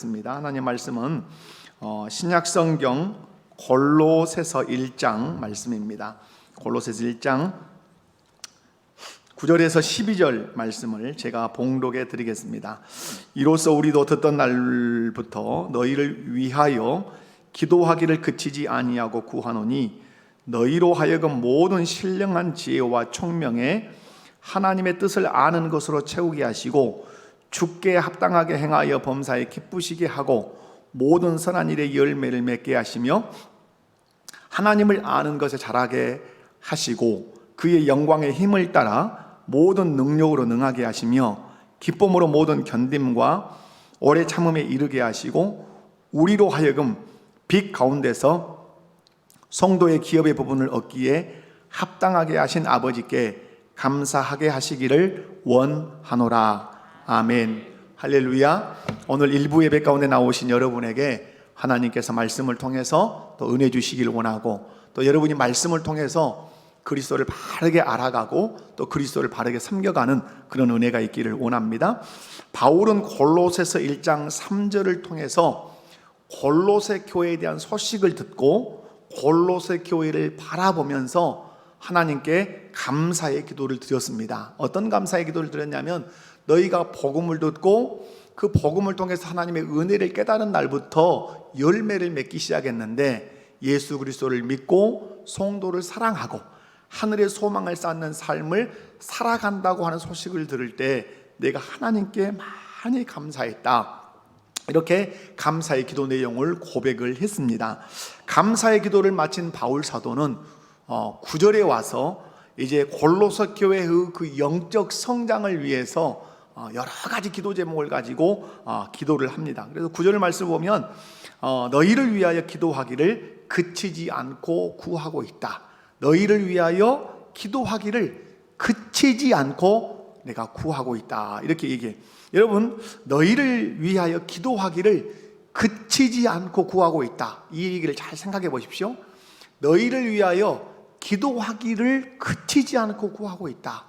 하겠습니다. 하나님 말씀은 신약성경 골로새서 1장 말씀입니다. 골로새서 1장 9절에서 12절 말씀을 제가 봉독해 드리겠습니다. 이로써 우리도 듣던 날부터 너희를 위하여 기도하기를 그치지 아니하고 구하노니 너희로 하여금 모든 신령한 지혜와 총명에 하나님의 뜻을 아는 것으로 채우게 하시고 주께 합당하게 행하여 범사에 기쁘시게 하고 모든 선한 일에 열매를 맺게 하시며 하나님을 아는 것에 자라게 하시고 그의 영광의 힘을 따라 모든 능력으로 능하게 하시며 기쁨으로 모든 견딤과 오래 참음에 이르게 하시고 우리로 하여금 빛 가운데서 성도의 기업의 부분을 얻기에 합당하게 하신 아버지께 감사하게 하시기를 원하노라. 아멘. 할렐루야. 오늘 일부 예배 가운데 나오신 여러분에게 하나님께서 말씀을 통해서 또 은혜 주시기를 원하고, 또 여러분이 말씀을 통해서 그리스도를 바르게 알아가고 또 그리스도를 바르게 섬겨가는 그런 은혜가 있기를 원합니다. 바울은 골로새서 1장 3절을 통해서 골로새 교회에 대한 소식을 듣고 골로새 교회를 바라보면서 하나님께 감사의 기도를 드렸습니다. 어떤 감사의 기도를 드렸냐면, 너희가 복음을 듣고 그 복음을 통해서 하나님의 은혜를 깨달은 날부터 열매를 맺기 시작했는데, 예수 그리스도를 믿고 성도를 사랑하고 하늘의 소망을 쌓는 삶을 살아간다고 하는 소식을 들을 때 내가 하나님께 많이 감사했다. 이렇게 감사의 기도 내용을 고백을 했습니다. 감사의 기도를 마친 바울 사도는 9절에 와서 이제 골로새 교회의 그 영적 성장을 위해서 여러 가지 기도 제목을 가지고 기도를 합니다. 그래서 9절 말씀을 보면 너희를 위하여 기도하기를 그치지 않고 구하고 있다. 너희를 위하여 기도하기를 그치지 않고 내가 구하고 있다. 이렇게 얘기해. 여러분, 너희를 위하여 기도하기를 그치지 않고 구하고 있다. 이 얘기를 잘 생각해 보십시오. 너희를 위하여 기도하기를 그치지 않고 구하고 있다.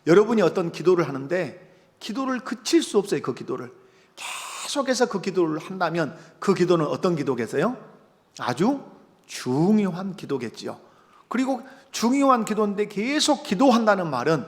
여러분이 어떤 기도를 하는데 기도를 그칠 수 없어요. 그 기도를 계속해서 그 기도를 한다면 그 기도는 어떤 기도겠어요? 아주 중요한 기도겠지요. 그리고 중요한 기도인데 계속 기도한다는 말은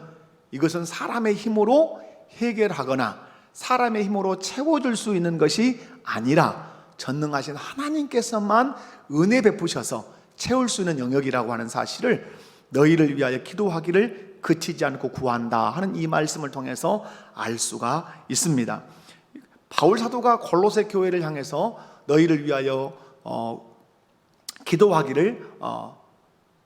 이것은 사람의 힘으로 해결하거나 사람의 힘으로 채워줄 수 있는 것이 아니라 전능하신 하나님께서만 은혜 베푸셔서 채울 수 있는 영역이라고 하는 사실을 너희를 위하여 기도하기를 그치지 않고 구한다 하는 이 말씀을 통해서 알 수가 있습니다. 바울 사도가 골로새 교회를 향해서 너희를 위하여 기도하기를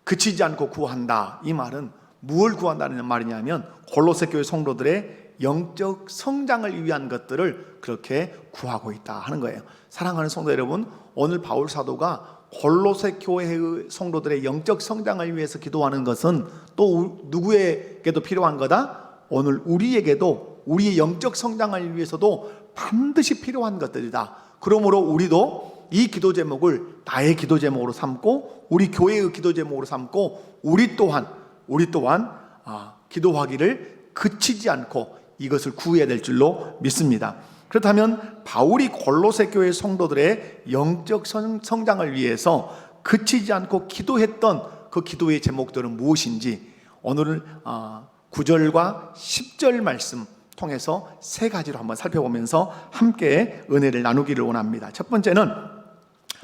그치지 않고 구한다. 이 말은 무엇을 구한다는 말이냐면 골로새 교회 성도들의 영적 성장을 위한 것들을 그렇게 구하고 있다 하는 거예요. 사랑하는 성도 여러분, 오늘 바울 사도가 골로새 교회의 성도들의 영적 성장을 위해서 기도하는 것은 또 누구에게도 필요한 거다? 오늘 우리에게도 우리의 영적 성장을 위해서도 반드시 필요한 것들이다. 그러므로 우리도 이 기도 제목을 나의 기도 제목으로 삼고 우리 교회의 기도 제목으로 삼고 우리 또한 기도하기를 그치지 않고 이것을 구해야 될 줄로 믿습니다. 그렇다면 바울이 골로새 교회 성도들의 영적 성장을 위해서 그치지 않고 기도했던 그 기도의 제목들은 무엇인지 오늘은 9절과 10절 말씀 통해서 세 가지로 한번 살펴보면서 함께 은혜를 나누기를 원합니다. 첫 번째는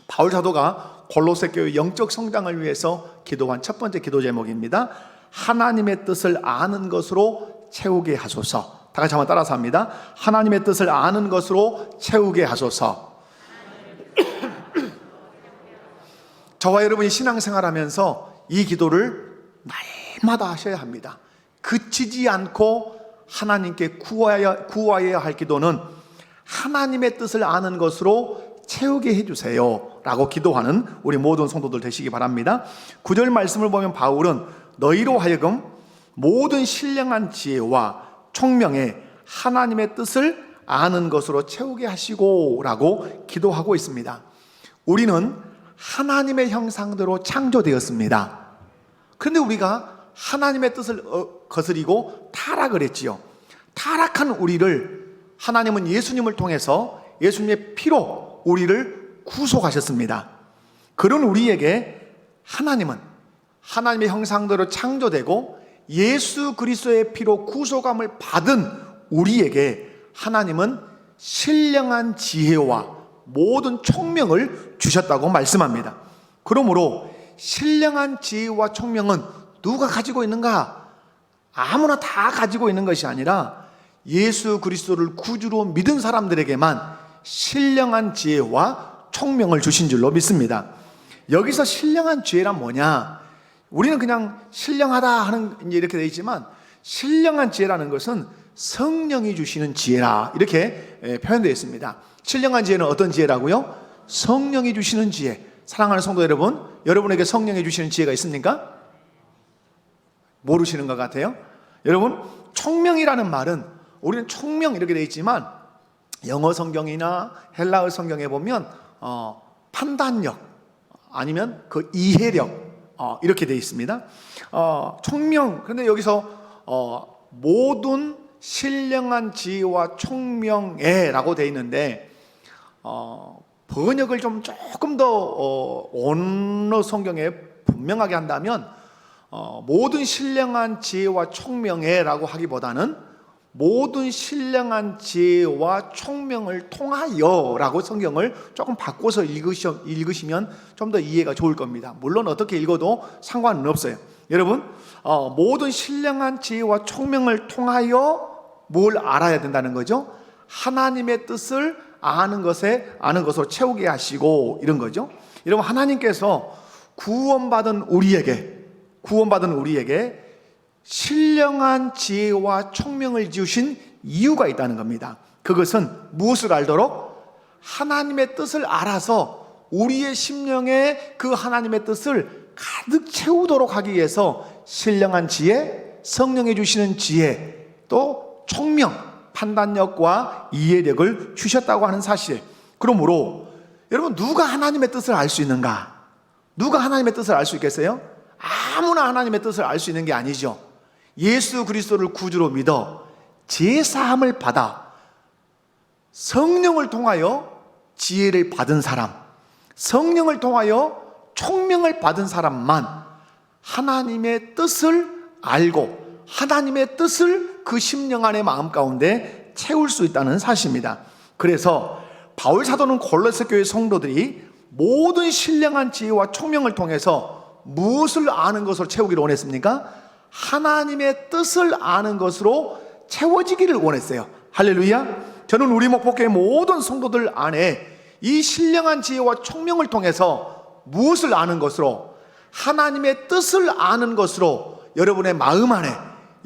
바울 사도가 골로새 교회 영적 성장을 위해서 기도한 첫 번째 기도 제목입니다. 하나님의 뜻을 아는 것으로 채우게 하소서. 다 같이 한번 따라서 합니다. 하나님의 뜻을 아는 것으로 채우게 하소서. 저와 여러분이 신앙생활하면서 이 기도를 날마다 하셔야 합니다. 그치지 않고 하나님께 구하여야 할 기도는 하나님의 뜻을 아는 것으로 채우게 해주세요 라고 기도하는 우리 모든 성도들 되시기 바랍니다. 9절 말씀을 보면 바울은 너희로 하여금 모든 신령한 지혜와 총명에 하나님의 뜻을 아는 것으로 채우게 하시고 라고 기도하고 있습니다. 우리는 하나님의 형상대로 창조되었습니다. 그런데 우리가 하나님의 뜻을 거스리고 타락을 했지요. 타락한 우리를 하나님은 예수님을 통해서 예수님의 피로 우리를 구속하셨습니다. 그런 우리에게 하나님은 하나님의 형상대로 창조되고 예수 그리스도의 피로 구속함을 받은 우리에게 하나님은 신령한 지혜와 모든 총명을 주셨다고 말씀합니다. 그러므로 신령한 지혜와 총명은 누가 가지고 있는가? 아무나 다 가지고 있는 것이 아니라 예수 그리스도를 구주로 믿은 사람들에게만 신령한 지혜와 총명을 주신 줄로 믿습니다. 여기서 신령한 지혜란 뭐냐? 우리는 그냥 신령하다 하는 이렇게 되어 있지만, 신령한 지혜라는 것은 성령이 주시는 지혜라, 이렇게 표현되어 있습니다. 신령한 지혜는 어떤 지혜라고요? 성령이 주시는 지혜. 사랑하는 성도 여러분, 여러분에게 성령이 주시는 지혜가 있습니까? 모르시는 것 같아요. 여러분, 총명이라는 말은, 우리는 총명 이렇게 되어 있지만 영어 성경이나 헬라어 성경에 보면 판단력 아니면 그 이해력 이렇게 되어 있습니다. 총명, 근데 여기서 모든 신령한 지혜와 총명에라고 되어 있는데, 번역을 좀 조금 더 언어 성경에 분명하게 한다면 모든 신령한 지혜와 총명에라고 하기보다는 모든 신령한 지혜와 총명을 통하여라고 성경을 조금 바꿔서 읽으시면 좀 더 이해가 좋을 겁니다. 물론 어떻게 읽어도 상관은 없어요. 여러분, 모든 신령한 지혜와 총명을 통하여 뭘 알아야 된다는 거죠? 하나님의 뜻을 아는 것으로 채우게 하시고, 이런 거죠. 여러분, 하나님께서 구원받은 우리에게 신령한 지혜와 총명을 주신 이유가 있다는 겁니다. 그것은 무엇을 알도록? 하나님의 뜻을 알아서 우리의 심령에 그 하나님의 뜻을 가득 채우도록 하기 위해서 신령한 지혜, 성령이 주시는 지혜, 또 총명, 판단력과 이해력을 주셨다고 하는 사실. 그러므로 여러분, 누가 하나님의 뜻을 알 수 있는가? 누가 하나님의 뜻을 알 수 있겠어요? 아무나 하나님의 뜻을 알 수 있는 게 아니죠. 예수 그리스도를 구주로 믿어 제사함을 받아 성령을 통하여 지혜를 받은 사람, 성령을 통하여 총명을 받은 사람만 하나님의 뜻을 알고 하나님의 뜻을 그 심령 안의 마음 가운데 채울 수 있다는 사실입니다. 그래서 바울 사도는 골로새 교회 성도들이 모든 신령한 지혜와 총명을 통해서 무엇을 아는 것으로 채우기를 원했습니까? 하나님의 뜻을 아는 것으로 채워지기를 원했어요. 할렐루야. 저는 우리 목포교회 모든 성도들 안에 이 신령한 지혜와 총명을 통해서 무엇을 아는 것으로? 하나님의 뜻을 아는 것으로 여러분의 마음 안에,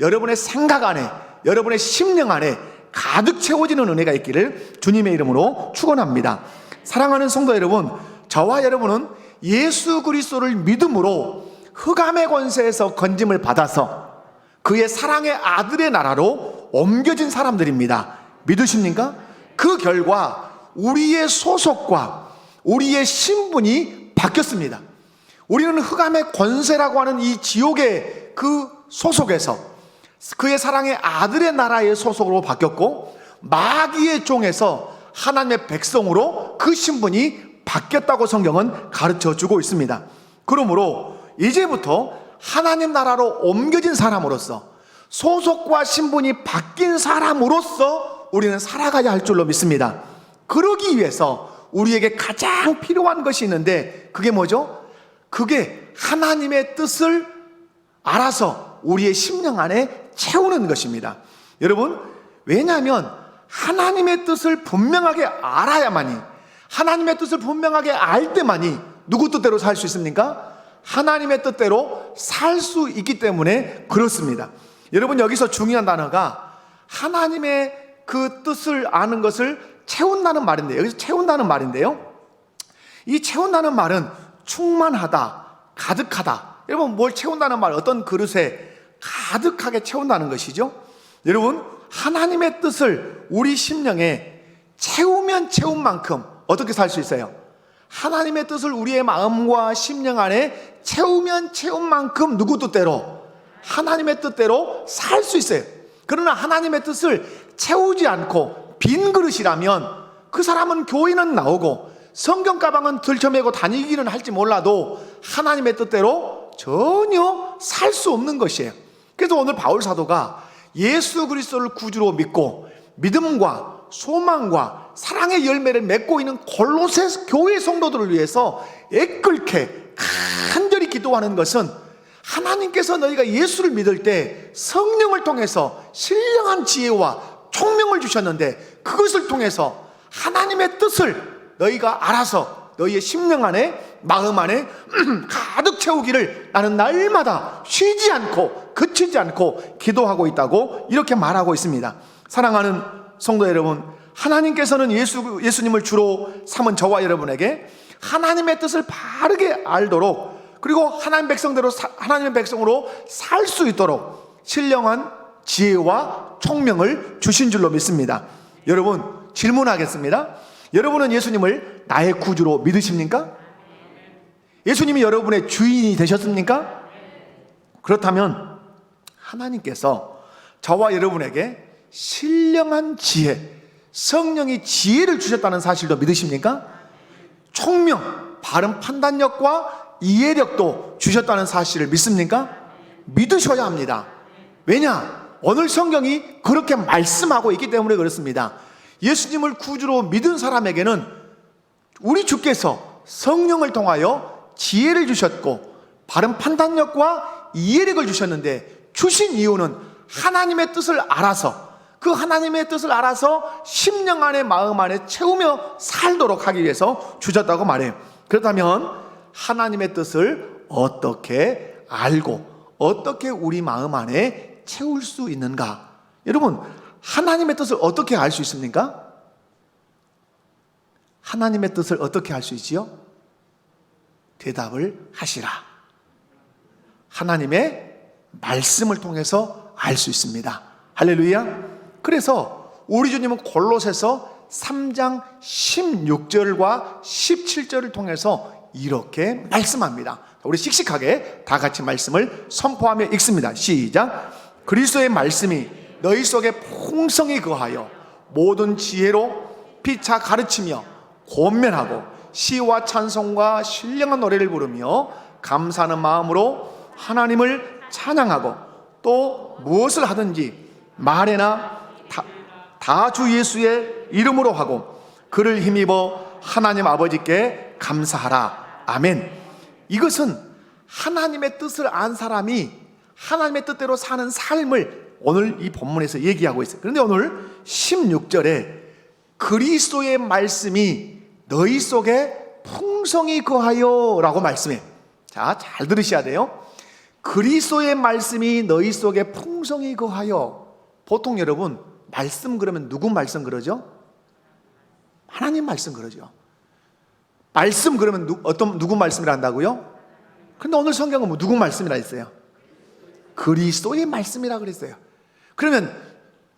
여러분의 생각 안에, 여러분의 심령 안에 가득 채워지는 은혜가 있기를 주님의 이름으로 축원합니다. 사랑하는 성도 여러분, 저와 여러분은 예수 그리스도를 믿음으로 흑암의 권세에서 건짐을 받아서 그의 사랑의 아들의 나라로 옮겨진 사람들입니다. 믿으십니까? 그 결과 우리의 소속과 우리의 신분이 바뀌었습니다. 우리는 흑암의 권세라고 하는 이 지옥의 그 소속에서 그의 사랑의 아들의 나라의 소속으로 바뀌었고, 마귀의 종에서 하나님의 백성으로 그 신분이 바뀌었다고 성경은 가르쳐 주고 있습니다. 그러므로 이제부터 하나님 나라로 옮겨진 사람으로서, 소속과 신분이 바뀐 사람으로서 우리는 살아가야 할 줄로 믿습니다. 그러기 위해서 우리에게 가장 필요한 것이 있는데, 그게 뭐죠? 그게 하나님의 뜻을 알아서 우리의 심령 안에 채우는 것입니다. 여러분, 왜냐하면 하나님의 뜻을 분명하게 알아야만이, 하나님의 뜻을 분명하게 알 때만이 누구 뜻대로 살 수 있습니까? 하나님의 뜻대로 살 수 있기 때문에 그렇습니다. 여러분, 여기서 중요한 단어가 하나님의 그 뜻을 아는 것을 채운다는 말인데요. 여기서 채운다는 말인데요, 이 채운다는 말은 충만하다, 가득하다. 여러분, 뭘 채운다는 말, 어떤 그릇에 가득하게 채운다는 것이죠. 여러분, 하나님의 뜻을 우리 심령에 채우면 채운 만큼 어떻게 살 수 있어요? 하나님의 뜻을 우리의 마음과 심령 안에 채우면 채운 만큼 누구 뜻대로? 하나님의 뜻대로 살 수 있어요. 그러나 하나님의 뜻을 채우지 않고 빈 그릇이라면 그 사람은 교회는 나오고 성경 가방은 들쳐매고 다니기는 할지 몰라도 하나님의 뜻대로 전혀 살 수 없는 것이에요. 그래서 오늘 바울 사도가 예수 그리스도를 구주로 믿고 믿음과 소망과 사랑의 열매를 맺고 있는 골로새 교회 성도들을 위해서 애끓게 간절히 기도하는 것은, 하나님께서 너희가 예수를 믿을 때 성령을 통해서 신령한 지혜와 총명을 주셨는데, 그것을 통해서 하나님의 뜻을 너희가 알아서 너희의 심령 안에, 마음 안에 가득 채우기를 나는 날마다 쉬지 않고 그치지 않고 기도하고 있다고 이렇게 말하고 있습니다. 사랑하는 성도 여러분, 하나님께서는 예수님을 주로 삼은 저와 여러분에게 하나님의 뜻을 바르게 알도록, 그리고 하나님의 백성으로 살 수 있도록 신령한 지혜와 총명을 주신 줄로 믿습니다. 여러분, 질문하겠습니다. 여러분은 예수님을 나의 구주로 믿으십니까? 예수님이 여러분의 주인이 되셨습니까? 그렇다면 하나님께서 저와 여러분에게 신령한 지혜, 성령이 지혜를 주셨다는 사실도 믿으십니까? 총명, 바른 판단력과 이해력도 주셨다는 사실을 믿습니까? 믿으셔야 합니다. 왜냐? 오늘 성경이 그렇게 말씀하고 있기 때문에 그렇습니다. 예수님을 구주로 믿은 사람에게는 우리 주께서 성령을 통하여 지혜를 주셨고 바른 판단력과 이해력을 주셨는데, 주신 이유는 하나님의 뜻을 알아서, 그 하나님의 뜻을 알아서 심령 안에 마음 안에 채우며 살도록 하기 위해서 주셨다고 말해요. 그렇다면 하나님의 뜻을 어떻게 알고 어떻게 우리 마음 안에 채울 수 있는가? 여러분, 하나님의 뜻을 어떻게 알 수 있습니까? 하나님의 뜻을 어떻게 알 수 있지요? 대답을 하시라. 하나님의 말씀을 통해서 알 수 있습니다. 할렐루야. 그래서 우리 주님은 골로새서 3장 16절과 17절을 통해서 이렇게 말씀합니다. 우리 씩씩하게 다 같이 말씀을 선포하며 읽습니다. 시작. 그리스도의 말씀이 너희 속에 풍성히 거하여 모든 지혜로 피차 가르치며 권면하고 시와 찬송과 신령한 노래를 부르며 감사하는 마음으로 하나님을 찬양하고, 또 무엇을 하든지 말에나 다 주 예수의 이름으로 하고 그를 힘입어 하나님 아버지께 감사하라. 아멘. 이것은 하나님의 뜻을 안 사람이 하나님의 뜻대로 사는 삶을 오늘 이 본문에서 얘기하고 있어요. 그런데 오늘 16절에 그리스도의 말씀이 너희 속에 풍성히 거하여 라고 말씀해요. 자, 잘 들으셔야 돼요. 그리스도의 말씀이 너희 속에 풍성히 거하여. 보통 여러분, 말씀 그러면 누구 말씀 그러죠? 하나님 말씀 그러죠. 말씀 그러면 누구 말씀이라 한다고요? 근데 오늘 성경은 뭐 누구 말씀이라 했어요? 그리스도의 말씀이라 그랬어요. 그러면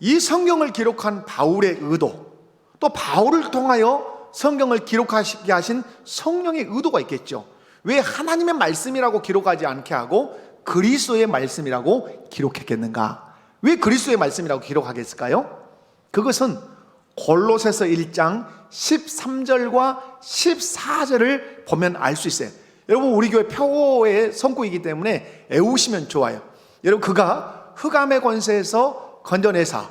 이 성경을 기록한 바울의 의도, 또 바울을 통하여 성경을 기록하시게 하신 성령의 의도가 있겠죠. 왜 하나님의 말씀이라고 기록하지 않게 하고 그리스도의 말씀이라고 기록했겠는가? 왜 그리스도의 말씀이라고 기록하겠을까요? 그것은 골로새서 1장 13절과 14절을 보면 알 수 있어요. 여러분, 우리 교회 표어의 성구이기 때문에 외우시면 좋아요. 여러분, 그가 흑암의 권세에서 건져내사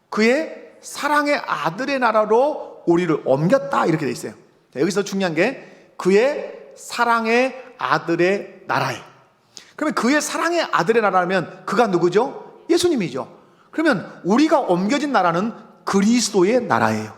그의 사랑의 아들의 나라로 우리를 옮겼다, 이렇게 돼 있어요. 자, 여기서 중요한 게 그의 사랑의 아들의 나라예요. 그러면 그의 사랑의 아들의 나라면 그가 누구죠? 예수님이죠. 그러면 우리가 옮겨진 나라는 그리스도의 나라예요.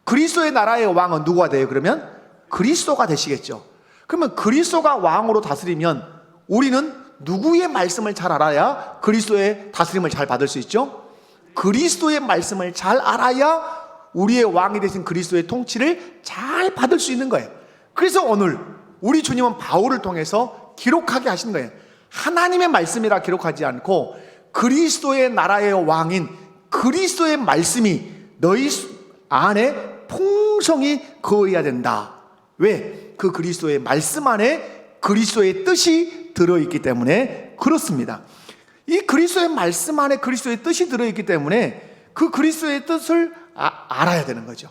그리스도의 나라의 왕은 누가 돼요? 그러면 그리스도가 되시겠죠. 그러면 그리스도가 왕으로 다스리면 우리는 누구의 말씀을 잘 알아야 그리스도의 다스림을 잘 받을 수 있죠? 그리스도의 말씀을 잘 알아야 우리의 왕이 되신 그리스도의 통치를 잘 받을 수 있는 거예요. 그래서 오늘 우리 주님은 바울을 통해서 기록하게 하신 거예요. 하나님의 말씀이라 기록하지 않고 그리스도의 나라의 왕인 그리스도의 말씀이 너희 안에 풍성히 거해야 된다. 왜? 그 그리스도의 말씀 안에 그리스도의 뜻이 들어있기 때문에 그렇습니다. 이 그리스도의 말씀 안에 그리스도의 뜻이 들어있기 때문에 그 그리스도의 뜻을 알아야 되는 거죠.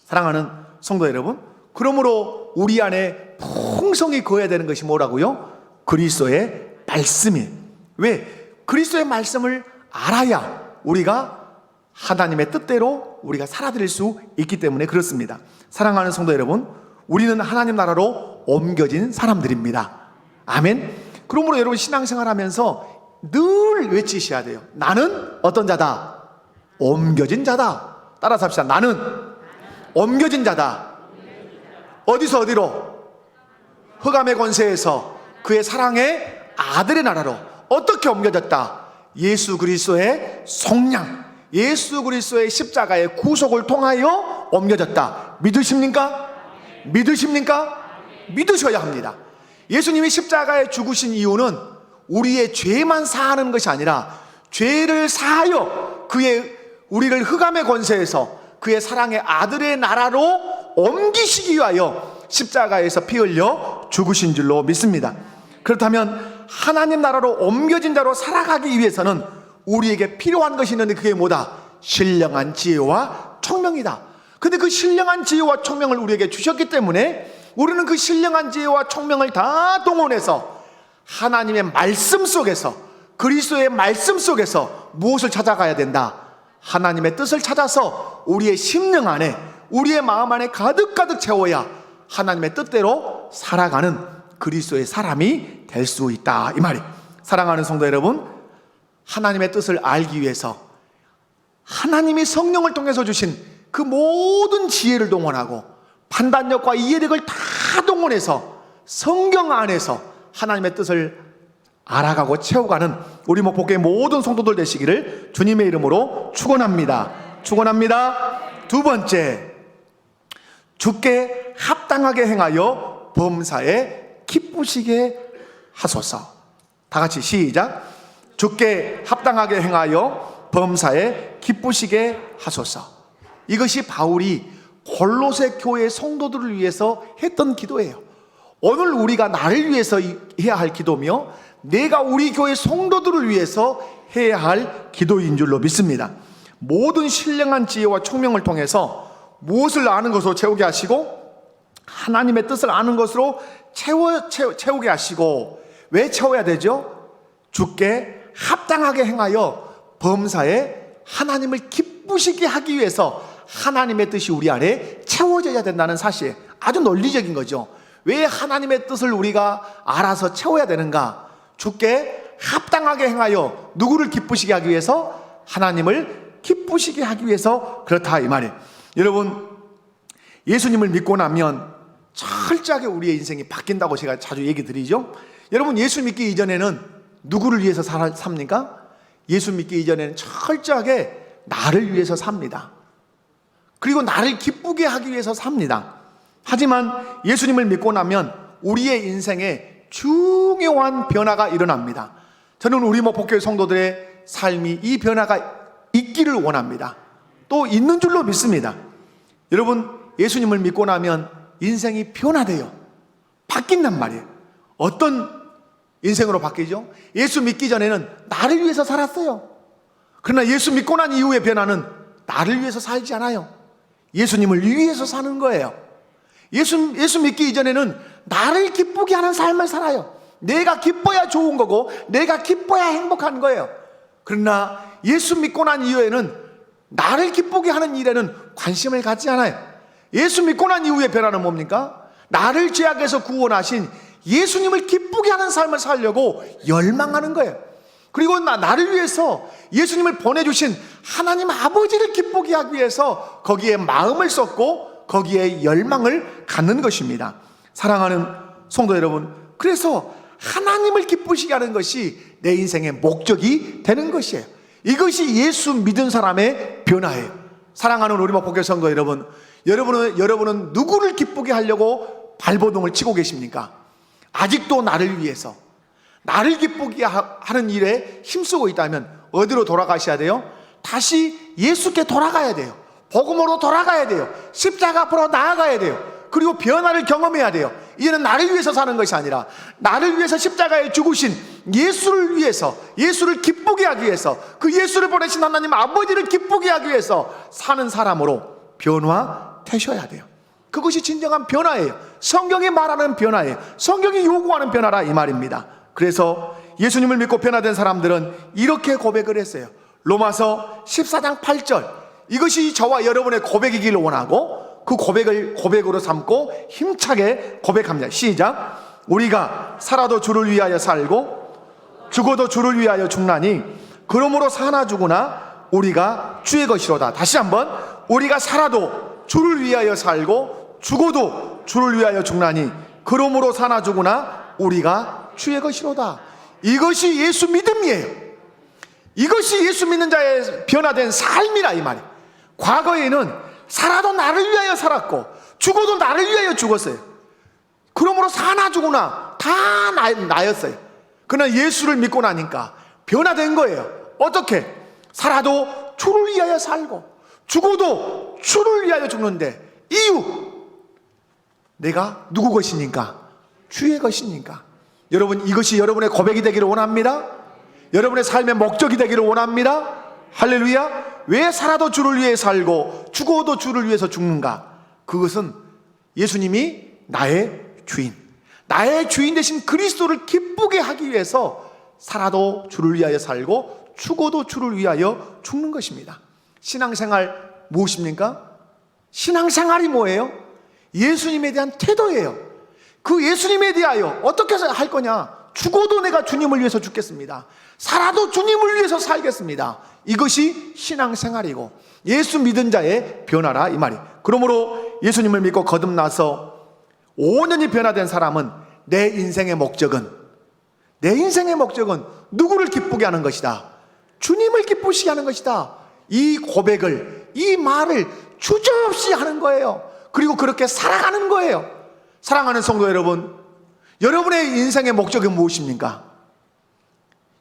사랑하는 성도 여러분, 그러므로 우리 안에 풍성히 거해야 되는 것이 뭐라고요? 그리스도의 말씀이에요. 왜? 그리스도의 말씀을 알아야 우리가 하나님의 뜻대로 우리가 살아드릴 수 있기 때문에 그렇습니다. 사랑하는 성도 여러분, 우리는 하나님 나라로 옮겨진 사람들입니다. 아멘. 그러므로 여러분 신앙생활 하면서 늘 외치셔야 돼요. 나는 어떤 자다? 옮겨진 자다. 따라서 합시다. 나는 옮겨진 자다. 어디서 어디로? 흑암의 권세에서 그의 사랑의 아들의 나라로. 어떻게 옮겨졌다? 예수 그리스도의 속량, 예수 그리스도의 십자가의 구속을 통하여 옮겨졌다. 믿으십니까? 믿으십니까? 믿으셔야 합니다. 예수님이 십자가에 죽으신 이유는 우리의 죄만 사하는 것이 아니라 죄를 사하여 우리를 흑암의 권세에서 그의 사랑의 아들의 나라로 옮기시기 위하여 십자가에서 피 흘려 죽으신 줄로 믿습니다. 그렇다면 하나님 나라로 옮겨진 자로 살아가기 위해서는 우리에게 필요한 것이 있는데 그게 뭐다? 신령한 지혜와 총명이다. 근데 그 신령한 지혜와 총명을 우리에게 주셨기 때문에 우리는 그 신령한 지혜와 총명을 다 동원해서 하나님의 말씀 속에서, 그리스도의 말씀 속에서 무엇을 찾아가야 된다? 하나님의 뜻을 찾아서 우리의 심령 안에, 우리의 마음 안에 가득가득 채워야 하나님의 뜻대로 살아가는 그리스도의 사람이 될 수 있다, 이 말이에요. 사랑하는 성도 여러분, 하나님의 뜻을 알기 위해서 하나님이 성령을 통해서 주신 그 모든 지혜를 동원하고 판단력과 이해력을 다 동원해서 성경 안에서 하나님의 뜻을 알아가고 채워가는 우리 목포교회 모든 성도들 되시기를 주님의 이름으로 축원합니다. 축원합니다. 두 번째, 주께 합당하게 행하여 범사에 기쁘시게 하소서. 다 같이 시작. 주께 합당하게 행하여 범사에 기쁘시게 하소서. 이것이 바울이 골로새 교회 성도들을 위해서 했던 기도예요. 오늘 우리가 나를 위해서 해야 할 기도며 내가 우리 교회 성도들을 위해서 해야 할 기도인 줄로 믿습니다. 모든 신령한 지혜와 총명을 통해서 무엇을 아는 것으로 채우게 하시고 하나님의 뜻을 아는 것으로 채우게 하시고, 왜 채워야 되죠? 주께 합당하게 행하여 범사에 하나님을 기쁘시게 하기 위해서 하나님의 뜻이 우리 안에 채워져야 된다는 사실, 아주 논리적인 거죠. 왜 하나님의 뜻을 우리가 알아서 채워야 되는가? 주께 합당하게 행하여 누구를 기쁘시게 하기 위해서? 하나님을 기쁘시게 하기 위해서 그렇다, 이 말이에요. 여러분, 예수님을 믿고 나면 철저하게 우리의 인생이 바뀐다고 제가 자주 얘기 드리죠. 여러분, 예수 믿기 이전에는 누구를 위해서 삽니까? 예수 믿기 이전에는 철저하게 나를 위해서 삽니다. 그리고 나를 기쁘게 하기 위해서 삽니다. 하지만 예수님을 믿고 나면 우리의 인생에 중요한 변화가 일어납니다. 저는 우리 목포교회 성도들의 삶이 이 변화가 있기를 원합니다. 또 있는 줄로 믿습니다. 여러분, 예수님을 믿고 나면 인생이 변화돼요. 바뀐단 말이에요. 어떤 인생으로 바뀌죠? 예수 믿기 전에는 나를 위해서 살았어요. 그러나 예수 믿고 난 이후의 변화는 나를 위해서 살지 않아요. 예수님을 위해서 사는 거예요. 예수 믿기 이전에는 나를 기쁘게 하는 삶을 살아요. 내가 기뻐야 좋은 거고 내가 기뻐야 행복한 거예요. 그러나 예수 믿고 난 이후에는 나를 기쁘게 하는 일에는 관심을 갖지 않아요. 예수 믿고 난 이후의 변화는 뭡니까? 나를 죄악에서 구원하신 예수님을 기쁘게 하는 삶을 살려고 열망하는 거예요. 그리고 나를 위해서 예수님을 보내주신 하나님 아버지를 기쁘게 하기 위해서 거기에 마음을 쏟고 거기에 열망을 갖는 것입니다. 사랑하는 성도 여러분, 그래서 하나님을 기쁘시게 하는 것이 내 인생의 목적이 되는 것이에요. 이것이 예수 믿은 사람의 변화예요. 사랑하는 우리 목포교회 성도 여러분, 여러분은 누구를 기쁘게 하려고 발버둥을 치고 계십니까? 아직도 나를 위해서, 나를 기쁘게 하는 일에 힘쓰고 있다면 어디로 돌아가셔야 돼요? 다시 예수께 돌아가야 돼요. 복음으로 돌아가야 돼요. 십자가 앞으로 나아가야 돼요. 그리고 변화를 경험해야 돼요. 이제는 나를 위해서 사는 것이 아니라 나를 위해서 십자가에 죽으신 예수를 위해서, 예수를 기쁘게 하기 위해서, 그 예수를 보내신 하나님 아버지를 기쁘게 하기 위해서 사는 사람으로 변화되셔야 돼요. 그것이 진정한 변화예요. 성경이 말하는 변화예요. 성경이 요구하는 변화라 이 말입니다. 그래서 예수님을 믿고 변화된 사람들은 이렇게 고백을 했어요. 로마서 14장 8절, 이것이 저와 여러분의 고백이기를 원하고 그 고백을 고백으로 삼고 힘차게 고백합니다. 시작. 우리가 살아도 주를 위하여 살고 죽어도 주를 위하여 죽나니 그러므로 사나 죽으나 우리가 주의 것이로다. 다시 한번, 우리가 살아도 주를 위하여 살고 죽어도 주를 위하여 죽나니 그러므로 사나 죽으나 우리가 주의 것이로다. 이것이 예수 믿음이에요. 이것이 예수 믿는 자의 변화된 삶이라 이 말이에요. 과거에는 살아도 나를 위하여 살았고 죽어도 나를 위하여 죽었어요. 그러므로 사나 죽으나 다 나였어요. 그러나 예수를 믿고 나니까 변화된 거예요. 어떻게? 살아도 주를 위하여 살고 죽어도 주를 위하여 죽는데, 이유, 내가 누구 것이니까? 주의 것이니까. 여러분, 이것이 여러분의 고백이 되기를 원합니다. 여러분의 삶의 목적이 되기를 원합니다. 할렐루야. 왜 살아도 주를 위해 살고 죽어도 주를 위해서 죽는가? 그것은 예수님이 나의 주인, 나의 주인 되신 그리스도를 기쁘게 하기 위해서 살아도 주를 위하여 살고 죽어도 주를 위하여 죽는 것입니다. 신앙생활 무엇입니까? 신앙생활이 뭐예요? 예수님에 대한 태도예요. 그 예수님에 대하여 어떻게 할 거냐? 죽어도 내가 주님을 위해서 죽겠습니다. 살아도 주님을 위해서 살겠습니다. 이것이 신앙생활이고 예수 믿은 자의 변화라 이 말이. 그러므로 예수님을 믿고 거듭나서 5년이 변화된 사람은 내 인생의 목적은 누구를 기쁘게 하는 것이다. 주님을 기쁘시게 하는 것이다. 이 고백을, 이 말을 주저없이 하는 거예요. 그리고 그렇게 살아가는 거예요. 사랑하는 성도 여러분, 여러분의 인생의 목적이 무엇입니까?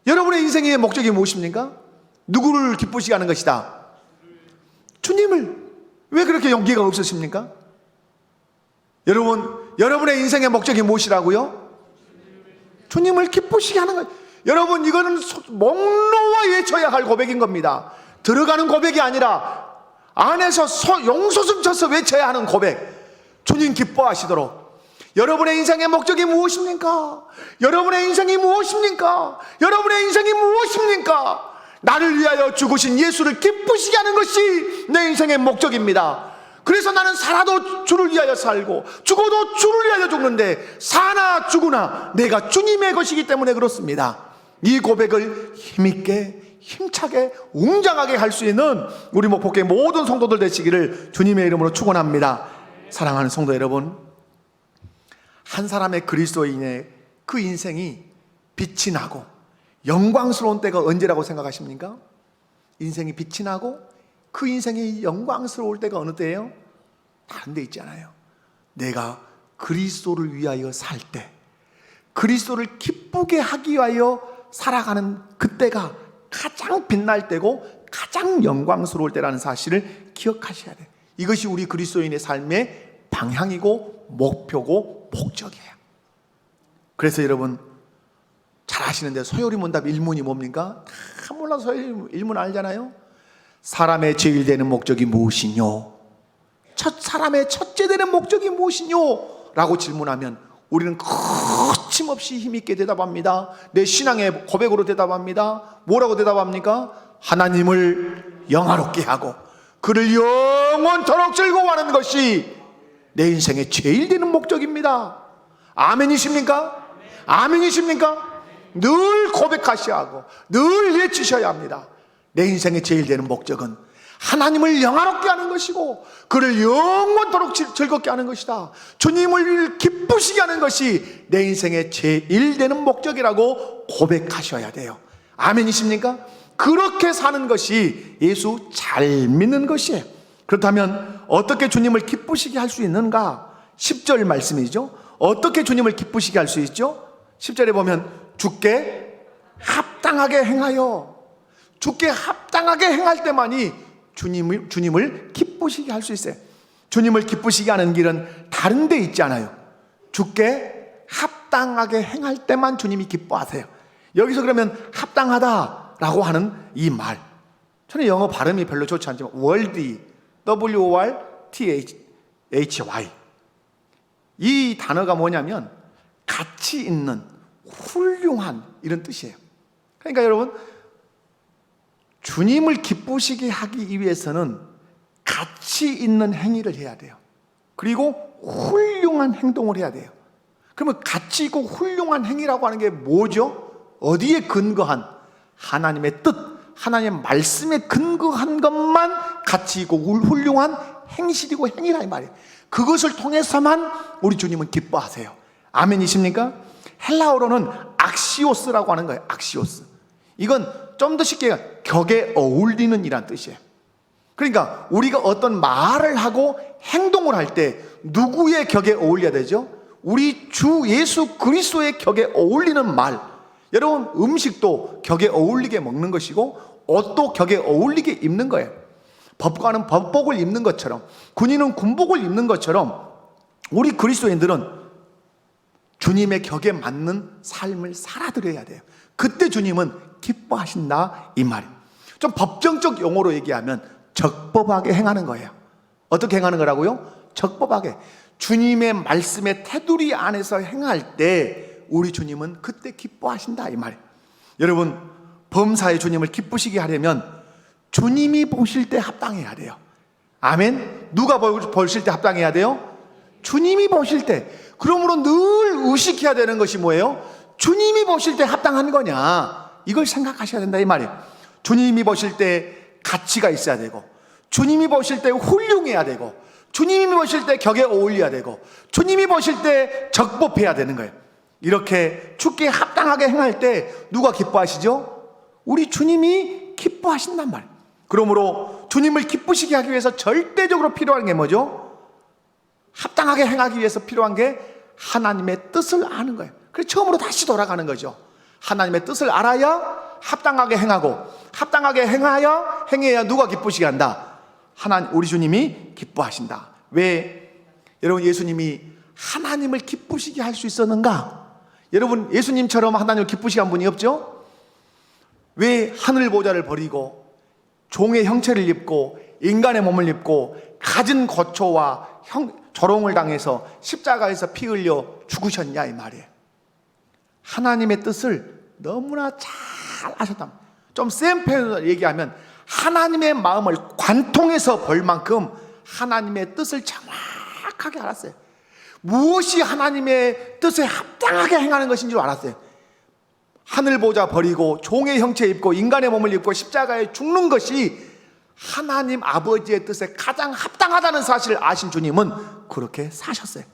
여러분의 인생의 목적이 무엇입니까? 누구를 기쁘시게 하는 것이다. 주님을. 왜 그렇게 용기가 없으십니까? 여러분의 인생의 목적이 무엇이라고요? 주님을 기쁘시게 하는 것. 여러분, 이거는 목 놓아 외쳐야 할 고백인 겁니다. 들어가는 고백이 아니라 안에서 용솟음 쳐서 외쳐야 하는 고백. 주님 기뻐하시도록. 여러분의 인생의 목적이 무엇입니까? 여러분의 인생이 무엇입니까? 여러분의 인생이 무엇입니까? 나를 위하여 죽으신 예수를 기쁘시게 하는 것이 내 인생의 목적입니다. 그래서 나는 살아도 주를 위하여 살고 죽어도 주를 위하여 죽는데 사나 죽으나 내가 주님의 것이기 때문에 그렇습니다. 이 고백을 힘있게, 힘차게, 웅장하게 할 수 있는 우리 목포교회 모든 성도들 되시기를 주님의 이름으로 축원합니다. 사랑하는 성도 여러분, 한 사람의 그리스도인의 그 인생이 빛이 나고 영광스러운 때가 언제라고 생각하십니까? 인생이 빛이 나고 그 인생이 영광스러울 때가 어느 때예요? 다른 데 있잖아요. 내가 그리스도를 위하여 살 때, 그리스도를 기쁘게 하기 위하여 살아가는 그때가 가장 빛날 때고 가장 영광스러울 때라는 사실을 기억하셔야 돼요. 이것이 우리 그리스도인의 삶의 방향이고 목표고 목적이에요. 그래서 여러분 잘 아시는데 소요리문답 1문이 뭡니까? 다 몰라서 소요리 1문 알잖아요. 사람의 제일 되는 목적이 무엇이뇨? 사람의 첫째 되는 목적이 무엇이뇨? 라고 질문하면 우리는 거침없이 힘있게 대답합니다. 내 신앙의 고백으로 대답합니다. 뭐라고 대답합니까? 하나님을 영화롭게 하고 그를 영원토록 즐거워하는 것이 내 인생의 제일 되는 목적입니다. 아멘이십니까? 아멘이십니까? 늘 고백하셔야 하고 늘 외치셔야 합니다. 내 인생의 제일 되는 목적은 하나님을 영화롭게 하는 것이고 그를 영원토록 즐겁게 하는 것이다. 주님을 기쁘시게 하는 것이 내 인생의 제일 되는 목적이라고 고백하셔야 돼요. 아멘이십니까? 그렇게 사는 것이 예수 잘 믿는 것이에요. 그렇다면 어떻게 주님을 기쁘시게 할 수 있는가? 10절 말씀이죠. 어떻게 주님을 기쁘시게 할 수 있죠? 10절에 보면 주께 합당하게 행하여, 주께 합당하게 행할 때만이 주님을 기쁘시게 할 수 있어요. 주님을 기쁘시게 하는 길은 다른 데 있지 않아요. 주께 합당하게 행할 때만 주님이 기뻐하세요. 여기서 그러면 합당하다라고 하는 이 말, 저는 영어 발음이 별로 좋지 않지만 worthy, W-O-R-T-H-Y, 이 단어가 뭐냐면 가치 있는, 훌륭한, 이런 뜻이에요. 그러니까 여러분, 주님을 기쁘시게 하기 위해서는 가치 있는 행위를 해야 돼요. 그리고 훌륭한 행동을 해야 돼요. 그러면 가치 있고 훌륭한 행위라고 하는 게 뭐죠? 어디에 근거한? 하나님의 뜻, 하나님의 말씀에 근거한 것만 가치 있고 훌륭한 행실이고 행위라 이 말이에요. 그것을 통해서만 우리 주님은 기뻐하세요. 아멘이십니까? 헬라어로는 악시오스라고 하는 거예요. 악시오스. 이건 좀 더 쉽게 격에 어울리는 이란 뜻이에요. 그러니까 우리가 어떤 말을 하고 행동을 할 때 누구의 격에 어울려야 되죠? 우리 주 예수 그리스도의 격에 어울리는 말. 여러분, 음식도 격에 어울리게 먹는 것이고 옷도 격에 어울리게 입는 거예요. 법관은 법복을 입는 것처럼, 군인은 군복을 입는 것처럼 우리 그리스도인들은 주님의 격에 맞는 삶을 살아드려야 돼요. 그때 주님은 기뻐하신다 이 말이에요. 좀 법정적 용어로 얘기하면 적법하게 행하는 거예요. 어떻게 행하는 거라고요? 적법하게. 주님의 말씀의 테두리 안에서 행할 때 우리 주님은 그때 기뻐하신다 이 말이에요. 여러분, 범사의 주님을 기쁘시게 하려면 주님이 보실 때 합당해야 돼요. 아멘. 누가 보실 때 합당해야 돼요? 주님이 보실 때. 그러므로 늘 의식해야 되는 것이 뭐예요? 주님이 보실 때 합당한 거냐, 이걸 생각하셔야 된다 이 말이에요. 주님이 보실 때 가치가 있어야 되고, 주님이 보실 때 훌륭해야 되고, 주님이 보실 때 격에 어울려야 되고, 주님이 보실 때 적법해야 되는 거예요. 이렇게 주께 합당하게 행할 때 누가 기뻐하시죠? 우리 주님이 기뻐하신단 말이에요. 그러므로 주님을 기쁘시게 하기 위해서 절대적으로 필요한 게 뭐죠? 합당하게 행하기 위해서 필요한 게 하나님의 뜻을 아는 거예요. 그래서 처음으로 다시 돌아가는 거죠. 하나님의 뜻을 알아야 합당하게 행하고, 합당하게 행해야 누가 기쁘시게 한다? 하나님, 우리 주님이 기뻐하신다. 왜 여러분 예수님이 하나님을 기쁘시게 할 수 있었는가? 여러분, 예수님처럼 하나님을 기쁘시게 한 분이 없죠? 왜 하늘 보좌를 버리고 종의 형체를 입고 인간의 몸을 입고 갖은 고초와 조롱을 당해서 십자가에서 피 흘려 죽으셨냐 이 말이에요. 하나님의 뜻을 너무나 잘 아셨다. 좀 센 표현으로 얘기하면 하나님의 마음을 관통해서 볼 만큼 하나님의 뜻을 정확하게 알았어요. 무엇이 하나님의 뜻에 합당하게 행하는 것인 줄 알았어요. 하늘 보좌 버리고 종의 형체 입고 인간의 몸을 입고 십자가에 죽는 것이 하나님 아버지의 뜻에 가장 합당하다는 사실을 아신 주님은 그렇게 사셨어요.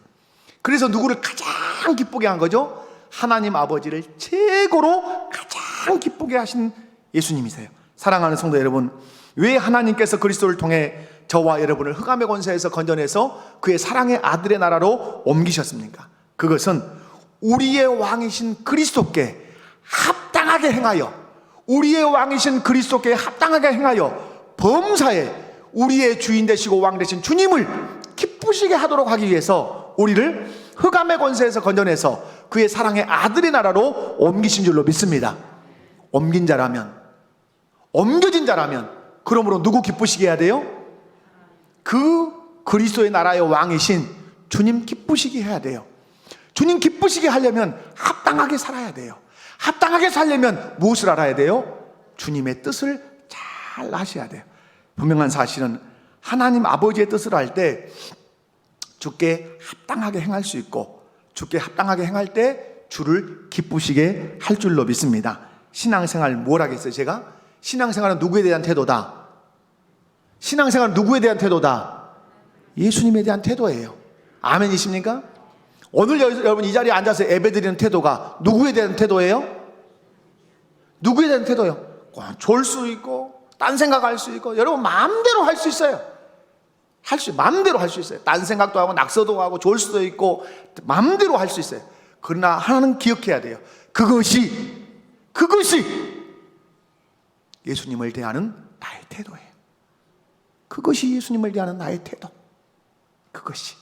그래서 누구를 가장 기쁘게 한 거죠? 하나님 아버지를 최고로 가장 기쁘게 하신 예수님이세요. 사랑하는 성도 여러분, 왜 하나님께서 그리스도를 통해 저와 여러분을 흑암의 권세에서 건져내서 그의 사랑의 아들의 나라로 옮기셨습니까? 그것은 우리의 왕이신 그리스도께 합당하게 행하여, 우리의 왕이신 그리스도께 합당하게 행하여 범사에 우리의 주인 되시고 왕 되신 주님을 기쁘시게 하도록 하기 위해서 우리를 흑암의 권세에서 건져내서 그의 사랑의 아들의 나라로 옮기신 줄로 믿습니다. 옮긴 자라면, 옮겨진 자라면, 그러므로 누구 기쁘시게 해야 돼요? 그 그리스도의 나라의 왕이신 주님 기쁘시게 해야 돼요. 주님 기쁘시게 하려면 합당하게 살아야 돼요. 합당하게 살려면 무엇을 알아야 돼요? 주님의 뜻을 잘 아셔야 돼요. 분명한 사실은 하나님 아버지의 뜻을 알 때 주께 합당하게 행할 수 있고, 주께 합당하게 행할 때 주를 기쁘시게 할 줄로 믿습니다. 신앙생활 뭘 하겠어요? 제가 신앙생활은 누구에 대한 태도다? 신앙생활은 누구에 대한 태도다? 예수님에 대한 태도예요. 아멘이십니까? 오늘 여러분 이 자리에 앉아서 예배드리는 태도가 누구에 대한 태도예요? 누구에 대한 태도예요? 졸 수 있고 딴 생각할 수 있고, 여러분 마음대로 할 수 있어요. 마음대로 할 수 있어요. 딴 생각도 하고 낙서도 하고 졸 수도 있고 마음대로 할 수 있어요. 그러나 하나는 기억해야 돼요. 그것이 예수님을 대하는 나의 태도예요. 그것이 예수님을 대하는 나의 태도. 그것이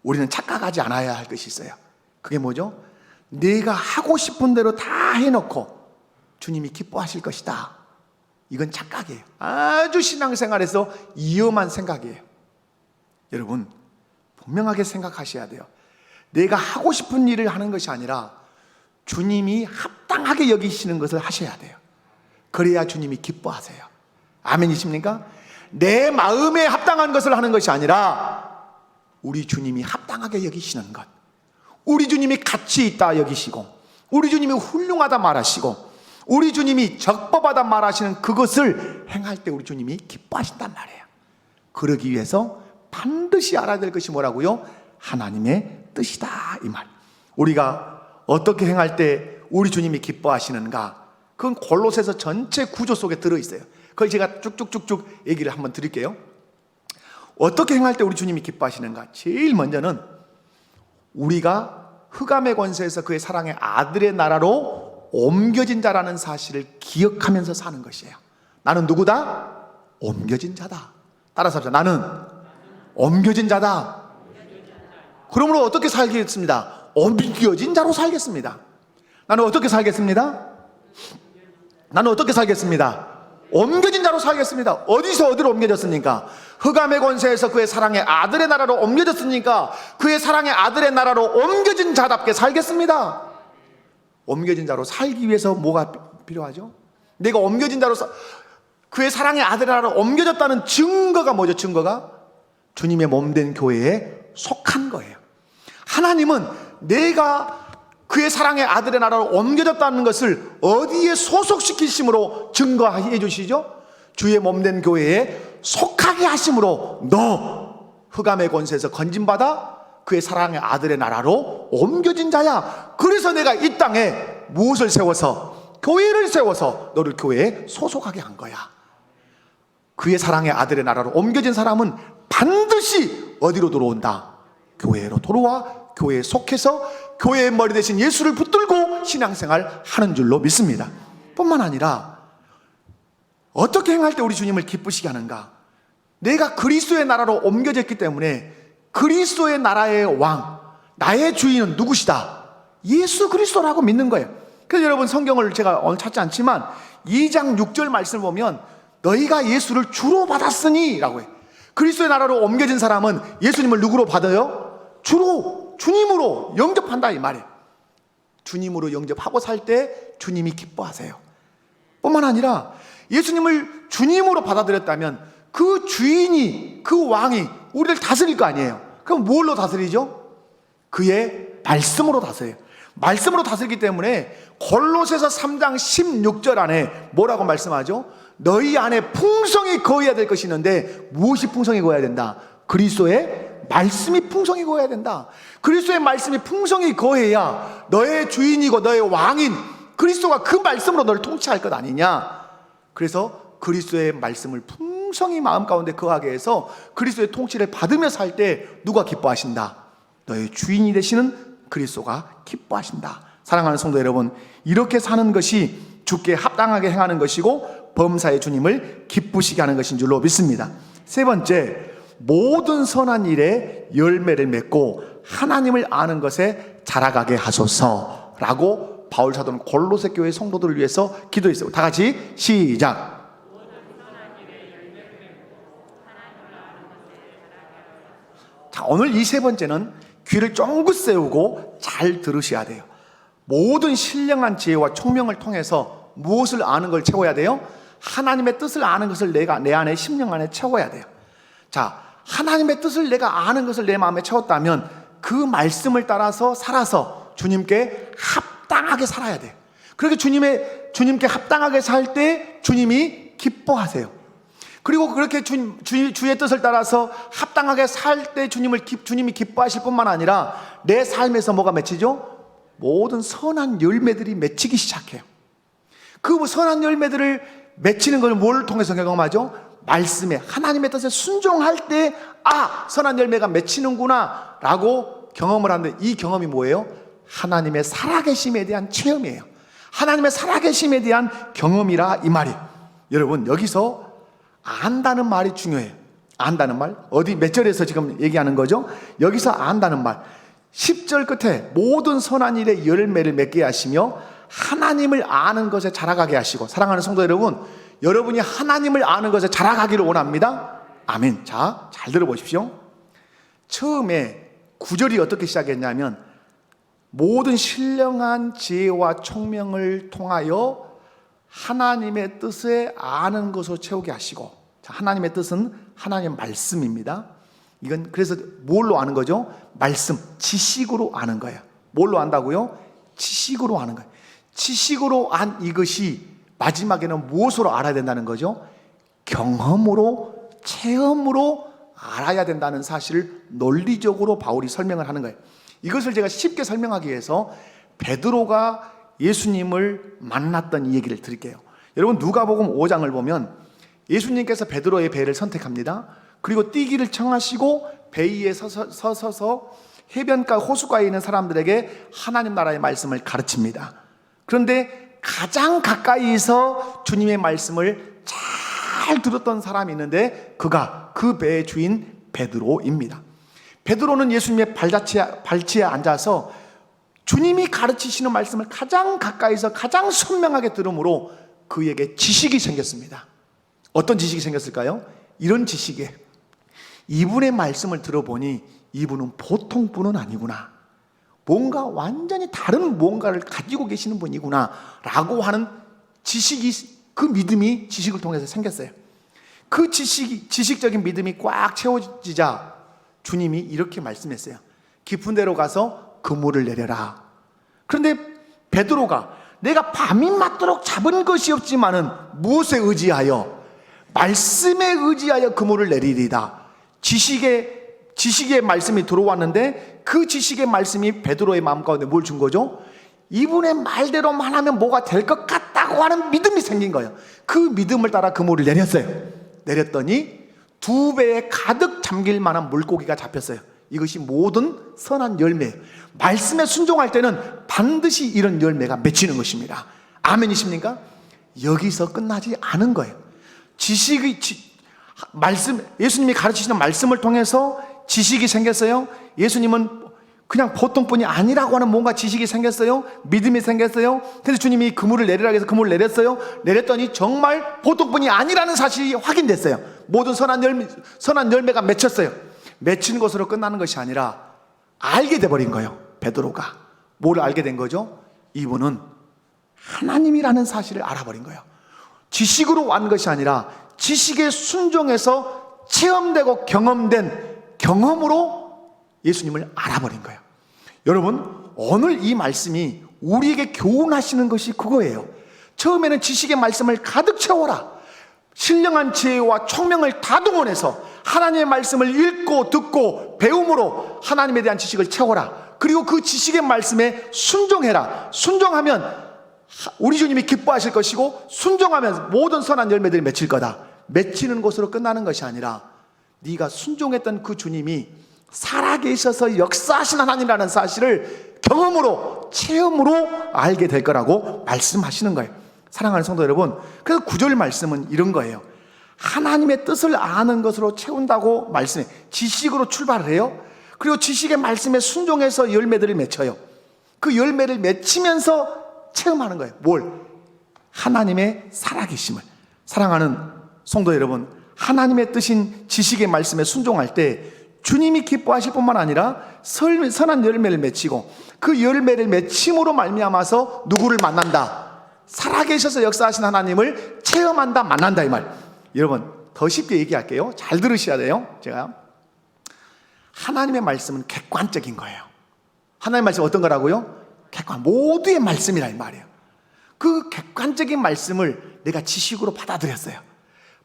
우리는 착각하지 않아야 할 것이 있어요. 그게 뭐죠? 내가 하고 싶은 대로 다 해놓고 주님이 기뻐하실 것이다. 이건 착각이에요. 아주 신앙생활에서 위험한 생각이에요. 여러분, 분명하게 생각하셔야 돼요. 내가 하고 싶은 일을 하는 것이 아니라 주님이 합당하게 여기시는 것을 하셔야 돼요. 그래야 주님이 기뻐하세요. 아멘이십니까? 내 마음에 합당한 것을 하는 것이 아니라 우리 주님이 합당하게 여기시는 것, 우리 주님이 가치 있다 여기시고, 우리 주님이 훌륭하다 말하시고, 우리 주님이 적법하다 말하시는 그것을 행할 때 우리 주님이 기뻐하신단 말이에요. 그러기 위해서 반드시 알아야 될 것이 뭐라고요? 하나님의 뜻이다, 이 말. 우리가 어떻게 행할 때 우리 주님이 기뻐하시는가, 그건 골로새서 전체 구조 속에 들어있어요. 그걸 제가 쭉쭉쭉쭉 얘기를 한번 드릴게요. 어떻게 행할 때 우리 주님이 기뻐하시는가? 제일 먼저는 우리가 흑암의 권세에서 그의 사랑의 아들의 나라로 옮겨진 자라는 사실을 기억하면서 사는 것이에요. 나는 누구다? 옮겨진 자다. 따라서 합시다. 나는 옮겨진 자다. 그러므로 어떻게 살겠습니다? 옮겨진 자로 살겠습니다. 나는 어떻게 살겠습니다? 나는 어떻게 살겠습니다? 옮겨진 자로 살겠습니다. 어디서 어디로 옮겨졌습니까? 흑암의 권세에서 그의 사랑의 아들의 나라로 옮겨졌으니까 그의 사랑의 아들의 나라로 옮겨진 자답게 살겠습니다. 옮겨진 자로 살기 위해서 뭐가 필요하죠? 내가 옮겨진 자로 그의 사랑의 아들의 나라로 옮겨졌다는 증거가 뭐죠? 증거가 주님의 몸된 교회에 속한 거예요. 하나님은 내가 그의 사랑의 아들의 나라로 옮겨졌다는 것을 어디에 소속시키심으로 증거해 주시죠? 주의 몸된 교회에 속하게 하심으로 너 흑암의 권세에서 건진받아 그의 사랑의 아들의 나라로 옮겨진 자야. 그래서 내가 이 땅에 무엇을 세워서, 교회를 세워서 너를 교회에 소속하게 한 거야. 그의 사랑의 아들의 나라로 옮겨진 사람은 반드시 어디로 들어온다? 교회로 돌아와 교회에 속해서 교회의 머리 대신 예수를 붙들고 신앙생활 하는 줄로 믿습니다. 뿐만 아니라 어떻게 행할 때 우리 주님을 기쁘시게 하는가? 내가 그리스도의 나라로 옮겨졌기 때문에 그리스도의 나라의 왕, 나의 주인은 누구시다? 예수 그리스도라고 믿는 거예요. 그래서 여러분, 성경을 제가 오늘 찾지 않지만 2장 6절 말씀을 보면 너희가 예수를 주로 받았으니 라고 해요. 그리스도의 나라로 옮겨진 사람은 예수님을 누구로 받아요? 주로, 주님으로 영접한다, 이 말이에요. 주님으로 영접하고 살 때 주님이 기뻐하세요. 뿐만 아니라 예수님을 주님으로 받아들였다면 그 주인이, 그 왕이 우리를 다스릴 거 아니에요. 그럼 뭘로 다스리죠? 그의 말씀으로 다스려요. 말씀으로 다스리기 때문에 골로새서 3장 16절 안에 뭐라고 말씀하죠? 너희 안에 풍성이 거해야 될 것이 있는데 무엇이 풍성이 거해야 된다? 그리스도의 말씀이 풍성히 거해야 된다. 그리스도의 말씀이 풍성히 거해야 너의 주인이고 너의 왕인 그리스도가 그 말씀으로 너를 통치할 것 아니냐. 그래서 그리스도의 말씀을 풍성히 마음 가운데 거하게 해서 그리스도의 통치를 받으며 살 때 누가 기뻐하신다? 너의 주인이 되시는 그리스도가 기뻐하신다. 사랑하는 성도 여러분, 이렇게 사는 것이 주께 합당하게 행하는 것이고 범사의 주님을 기쁘시게 하는 것인 줄로 믿습니다. 세 번째, 모든 선한 일에 열매를 맺고 하나님을 아는 것에 자라가게 하소서라고 바울 사도는 골로새 교회 성도들을 위해서 기도했어요. 다 같이 시작. 자, 오늘 이 세 번째는 귀를 쫑긋 세우고 잘 들으셔야 돼요. 모든 신령한 지혜와 총명을 통해서 무엇을 아는 걸 채워야 돼요? 하나님의 뜻을 아는 것을 내가 내 안에 심령 안에 채워야 돼요. 자, 하나님의 뜻을 내가 아는 것을 내 마음에 채웠다면 그 말씀을 따라서 살아서 주님께 합당하게 살아야 돼요. 그렇게 주님께 합당하게 살 때 주님이 기뻐하세요. 그리고 그렇게 주의 뜻을 따라서 합당하게 살 때 주님이 기뻐하실 뿐만 아니라 내 삶에서 뭐가 맺히죠? 모든 선한 열매들이 맺히기 시작해요. 그 선한 열매들을 맺히는 걸 뭘 통해서 경험하죠? 말씀에, 하나님의 뜻에 순종할 때 선한 열매가 맺히는구나 라고 경험을 하는데, 이 경험이 뭐예요? 하나님의 살아계심에 대한 체험이에요. 하나님의 살아계심에 대한 경험이라 이 말이에요. 여러분, 여기서 안다는 말이 중요해요. 안다는 말, 어디 몇 절에서 지금 얘기하는 거죠? 여기서 안다는 말, 10절 끝에 모든 선한 일의 열매를 맺게 하시며 하나님을 아는 것에 자라가게 하시고. 사랑하는 성도 여러분, 여러분이 하나님을 아는 것에 자라가기를 원합니다. 아멘. 자, 잘 들어보십시오. 처음에 9절이 어떻게 시작했냐면 모든 신령한 지혜와 총명을 통하여 하나님의 뜻에 아는 것으로 채우게 하시고. 자, 하나님의 뜻은 하나님의 말씀입니다. 이건 그래서 뭘로 아는 거죠? 말씀, 지식으로 아는 거예요. 뭘로 안다고요? 지식으로 아는 거예요. 지식으로 안 이것이 마지막에는 무엇으로 알아야 된다는 거죠? 경험으로, 체험으로 알아야 된다는 사실을 논리적으로 바울이 설명을 하는 거예요. 이것을 제가 쉽게 설명하기 위해서 베드로가 예수님을 만났던 이 얘기를 드릴게요. 여러분, 누가복음 5장을 보면 예수님께서 베드로의 배를 선택합니다. 그리고 뛰기를 청하시고 배 위에 서서 해변가 호숫가에 있는 사람들에게 하나님 나라의 말씀을 가르칩니다. 그런데 가장 가까이서 주님의 말씀을 잘 들었던 사람이 있는데 그가 그 배의 주인 베드로입니다. 베드로는 예수님의 발치에 앉아서 주님이 가르치시는 말씀을 가장 가까이서 가장 선명하게 들으므로 그에게 지식이 생겼습니다. 어떤 지식이 생겼을까요? 이런 지식에 이분의 말씀을 들어보니 이분은 보통 분은 아니구나, 뭔가 완전히 다른 뭔가를 가지고 계시는 분이구나 라고 하는 지식이, 그 믿음이 지식을 통해서 생겼어요. 그 지식적인 믿음이 꽉 채워지자 주님이 이렇게 말씀했어요. 깊은 데로 가서 그물을 내려라. 그런데 베드로가 내가 밤이 맞도록 잡은 것이 없지만은 무엇에 의지하여? 말씀에 의지하여 그물을 내리리다. 지식의 말씀이 들어왔는데 그 지식의 말씀이 베드로의 마음 가운데 뭘 준 거죠? 이분의 말대로만 하면 뭐가 될 것 같다고 하는 믿음이 생긴 거예요. 그 믿음을 따라 그물을 내렸어요. 내렸더니 2배에 가득 잠길 만한 물고기가 잡혔어요. 이것이 모든 선한 열매예요. 말씀에 순종할 때는 반드시 이런 열매가 맺히는 것입니다. 아멘이십니까? 여기서 끝나지 않은 거예요. 예수님이 가르치시는 말씀을 통해서 지식이 생겼어요. 예수님은 그냥 보통 분이 아니라고 하는 뭔가 지식이 생겼어요. 믿음이 생겼어요. 그래서 주님이 그물을 내리라고 해서 그물을 내렸어요. 내렸더니 정말 보통 분이 아니라는 사실이 확인됐어요. 모든 선한 열매가 맺혔어요. 맺힌 것으로 끝나는 것이 아니라 알게 돼버린 거예요. 베드로가 뭘 알게 된 거죠? 이분은 하나님이라는 사실을 알아버린 거예요. 지식으로 완 것이 아니라 지식에 순종해서 체험되고 경험된 경험으로 예수님을 알아버린 거예요. 여러분, 오늘 이 말씀이 우리에게 교훈하시는 것이 그거예요. 처음에는 지식의 말씀을 가득 채워라. 신령한 지혜와 총명을 다 동원해서 하나님의 말씀을 읽고 듣고 배움으로 하나님에 대한 지식을 채워라. 그리고 그 지식의 말씀에 순종해라. 순종하면 우리 주님이 기뻐하실 것이고 순종하면 모든 선한 열매들이 맺힐 거다. 맺히는 것으로 끝나는 것이 아니라 네가 순종했던 그 주님이 살아계셔서 역사하신 하나님이라는 사실을 경험으로, 체험으로 알게 될 거라고 말씀하시는 거예요. 사랑하는 성도 여러분, 그래서 9절 말씀은 이런 거예요. 하나님의 뜻을 아는 것으로 채운다고 말씀해. 지식으로 출발을 해요. 그리고 지식의 말씀에 순종해서 열매들을 맺혀요. 그 열매를 맺히면서 체험하는 거예요. 뭘? 하나님의 살아계심을. 사랑하는 성도 여러분, 하나님의 뜻인 지식의 말씀에 순종할 때 주님이 기뻐하실 뿐만 아니라 선한 열매를 맺히고 그 열매를 맺힘으로 말미암아서 누구를 만난다? 살아계셔서 역사하신 하나님을 체험한다, 만난다, 이 말. 여러분, 더 쉽게 얘기할게요. 잘 들으셔야 돼요. 제가 하나님의 말씀은 객관적인 거예요. 하나님의 말씀은 어떤 거라고요? 모두의 말씀이라 이 말이에요. 그 객관적인 말씀을 내가 지식으로 받아들였어요.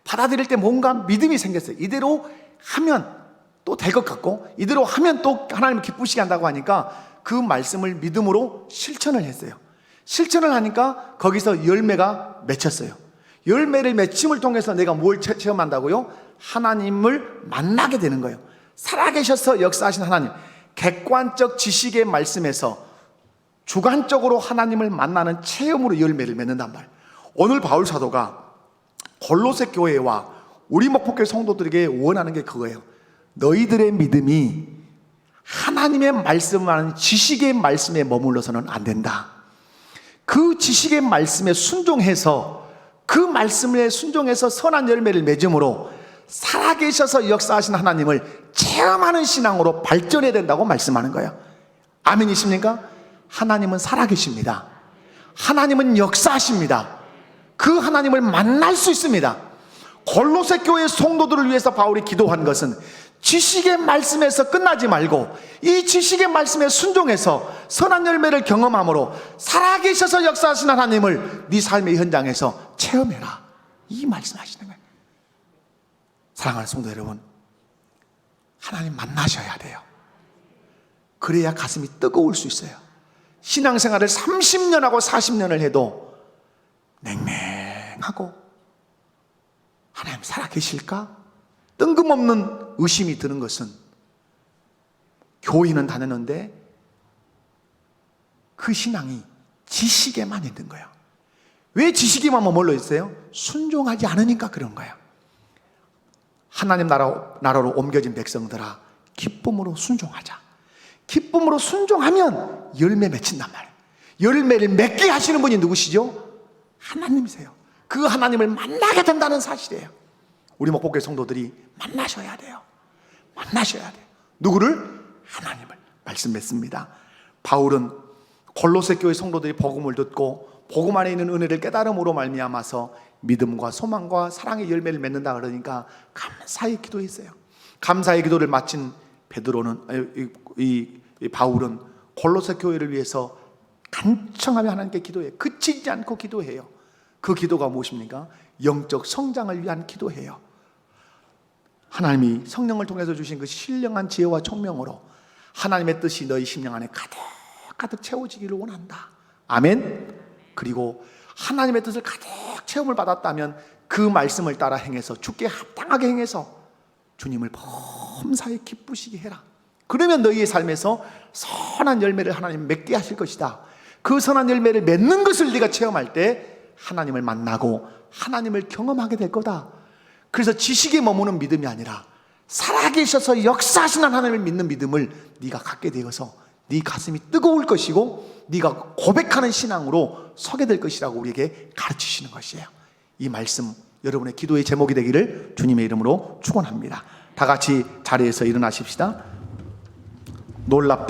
받아들일 때 뭔가 믿음이 생겼어요. 이대로 하면 또 될 것 같고, 이대로 하면 또 하나님을 기쁘시게 한다고 하니까 그 말씀을 믿음으로 실천을 했어요. 실천을 하니까 거기서 열매가 맺혔어요. 열매를 맺힘을 통해서 내가 뭘 체험한다고요? 하나님을 만나게 되는 거예요. 살아계셔서 역사하신 하나님, 객관적 지식의 말씀에서 주관적으로 하나님을 만나는 체험으로 열매를 맺는단 말이에요. 오늘 바울 사도가 골로새 교회와 우리 목포교회 성도들에게 원하는 게 그거예요. 너희들의 믿음이 하나님의 말씀하는 지식의 말씀에 머물러서는 안 된다. 그 지식의 말씀에 순종해서, 그 말씀에 순종해서 선한 열매를 맺음으로 살아계셔서 역사하신 하나님을 체험하는 신앙으로 발전해야 된다고 말씀하는 거예요. 아멘이십니까? 하나님은 살아계십니다. 하나님은 역사하십니다. 그 하나님을 만날 수 있습니다. 골로새 교회 성도들을 위해서 바울이 기도한 것은 지식의 말씀에서 끝나지 말고 이 지식의 말씀에 순종해서 선한 열매를 경험함으로 살아계셔서 역사하신 하나님을 네 삶의 현장에서 체험해라, 이 말씀하시는 거예요. 사랑하는 성도 여러분, 하나님 만나셔야 돼요. 그래야 가슴이 뜨거울 수 있어요. 신앙생활을 30년하고 40년을 해도 냉랭하고 하나님 살아계실까? 뜬금없는 의심이 드는 것은, 교회는 다녔는데 그 신앙이 지식에만 있는 거예요. 왜 지식에만 머물러 있어요? 순종하지 않으니까 그런 거예요. 하나님 나라로 옮겨진 백성들아, 기쁨으로 순종하자. 기쁨으로 순종하면 열매 맺힌단 말이에요. 열매를 맺게 하시는 분이 누구시죠? 하나님이세요. 그 하나님을 만나게 된다는 사실이에요. 우리 목포교회 성도들이 만나셔야 돼요. 만나셔야 돼요. 누구를? 하나님을. 말씀 맺습니다. 바울은 골로새 교회 성도들이 복음을 듣고 복음 안에 있는 은혜를 깨달음으로 말미암아서 믿음과 소망과 사랑의 열매를 맺는다 그러니까 감사의 기도했어요. 감사의 기도를 마친 바울은 골로새 교회를 위해서 간청하며 하나님께 기도해요. 그치지 않고 기도해요. 그 기도가 무엇입니까? 영적 성장을 위한 기도해요. 하나님이 성령을 통해서 주신 그 신령한 지혜와 총명으로 하나님의 뜻이 너희 심령 안에 가득 채워지기를 원한다. 아멘. 그리고 하나님의 뜻을 가득 체험을 받았다면 그 말씀을 따라 행해서 주께 합당하게 행해서 주님을 범사에 기쁘시게 해라. 그러면 너희의 삶에서 선한 열매를 하나님 맺게 하실 것이다. 그 선한 열매를 맺는 것을 네가 체험할 때 하나님을 만나고 하나님을 경험하게 될 거다. 그래서 지식에 머무는 믿음이 아니라 살아계셔서 역사하시는 하나님을 믿는 믿음을 네가 갖게 되어서 네 가슴이 뜨거울 것이고 네가 고백하는 신앙으로 서게 될 것이라고 우리에게 가르치시는 것이에요. 이 말씀 여러분의 기도의 제목이 되기를 주님의 이름으로 축원합니다. 다 같이 자리에서 일어나십시다. 놀랍다.